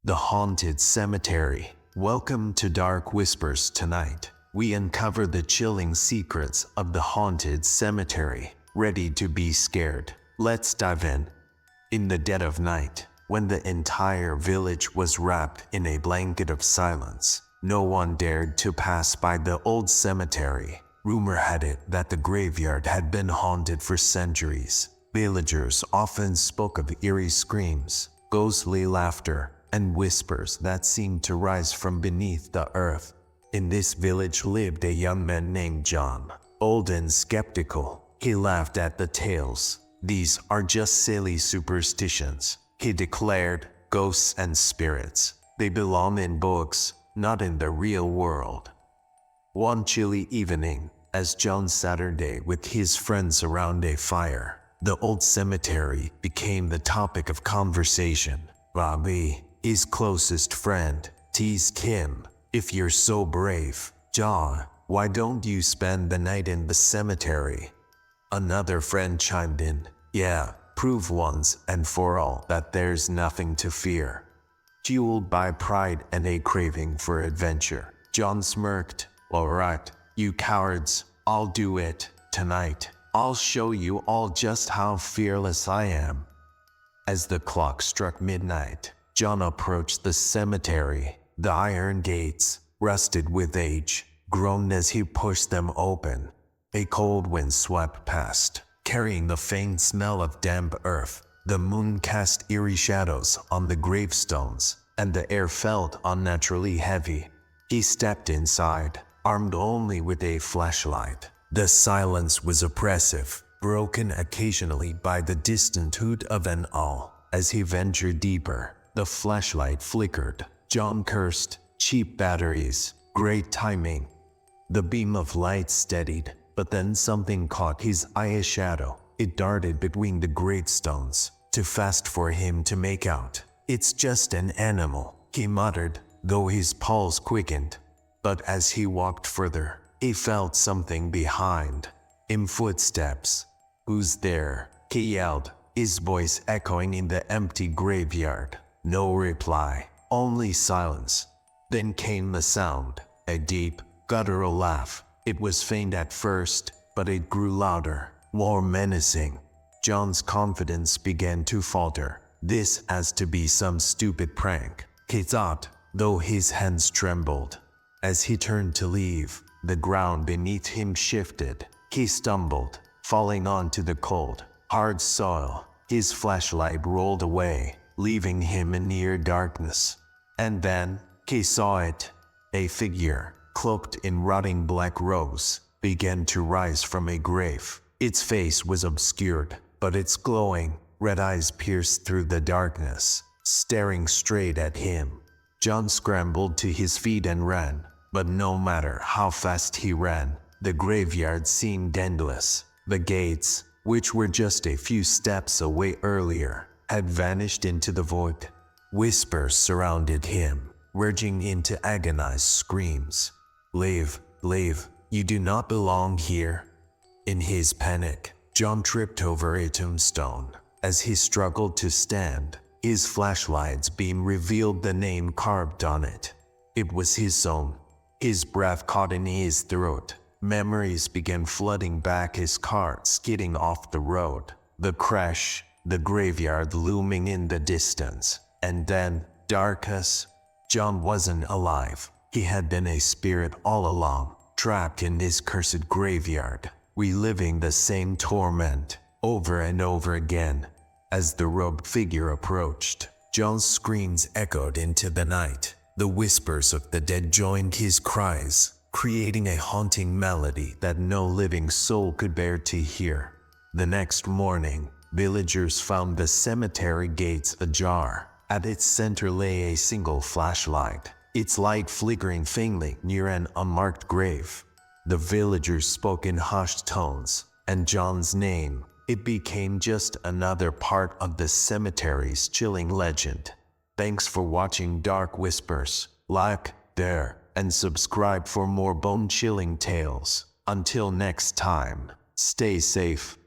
The Haunted Cemetery. Welcome to Dark Whispers. Tonight, we uncover the chilling secrets of the haunted cemetery. Ready to be scared? Let's dive in. In the dead of night, when the entire village was wrapped in a blanket of silence, no one dared to pass by the old cemetery. Rumor had it that the graveyard had been haunted for centuries. Villagers often spoke of eerie screams, ghostly laughter, and whispers that seemed to rise from beneath the earth. In this village lived a young man named John. Old and skeptical, he laughed at the tales. "These are just silly superstitions," he declared. "Ghosts and spirits, they belong in books, not in the real world." One chilly evening, as John sat with his friends around a fire, the old cemetery became the topic of conversation. Bobby, his closest friend, teased him. "If you're so brave, John, why don't you spend the night in the cemetery?" Another friend chimed in. "Yeah, prove once and for all that there's nothing to fear." Fueled by pride and a craving for adventure, John smirked. "All right, you cowards, I'll do it. Tonight, I'll show you all just how fearless I am." As the clock struck midnight, John approached the cemetery. The iron gates, rusted with age, groaned as he pushed them open. A cold wind swept past, carrying the faint smell of damp earth. The moon cast eerie shadows on the gravestones, and the air felt unnaturally heavy. He stepped inside, armed only with a flashlight. The silence was oppressive, broken occasionally by the distant hoot of an owl. As he ventured deeper, the flashlight flickered. John cursed. Cheap batteries, great timing. The beam of light steadied, but then something caught his eye. A shadow. It darted between the gravestones, too fast for him to make out. "It's just an animal," he muttered, though his pulse quickened. But as he walked further, he felt something behind him. Footsteps. "Who's there?" he yelled, his voice echoing in the empty graveyard. No reply, only silence. Then came the sound, a deep, guttural laugh. It was faint at first, but it grew louder, more menacing. John's confidence began to falter. This has to be some stupid prank, he thought, though his hands trembled. As he turned to leave, the ground beneath him shifted. He stumbled, falling onto the cold, hard soil. His flashlight rolled away, leaving him in near darkness. And then, he saw it. A figure, cloaked in rotting black robes, began to rise from a grave. Its face was obscured, but its glowing, red eyes pierced through the darkness, staring straight at him. John scrambled to his feet and ran, but no matter how fast he ran, the graveyard seemed endless. The gates, which were just a few steps away earlier, had vanished into the void. Whispers surrounded him, verging into agonized screams. "Leave, leave, you do not belong here." In his panic, John tripped over a tombstone. As he struggled to stand, his flashlight's beam revealed the name carved on it. It was his own. His breath caught in his throat. Memories began flooding back, his car skidding off the road. The crash, the graveyard looming in the distance. And then, darkness. John wasn't alive. He had been a spirit all along, trapped in this cursed graveyard, reliving the same torment, over and over again. As the robed figure approached, John's screams echoed into the night. The whispers of the dead joined his cries, creating a haunting melody that no living soul could bear to hear. The next morning, villagers found the cemetery gates ajar. At its center lay a single flashlight, its light flickering faintly near an unmarked grave. The villagers spoke in hushed tones, and John's name, it became just another part of the cemetery's chilling legend. Thanks for watching Dark Whispers. Like, share, and subscribe for more bone-chilling tales. Until next time, stay safe.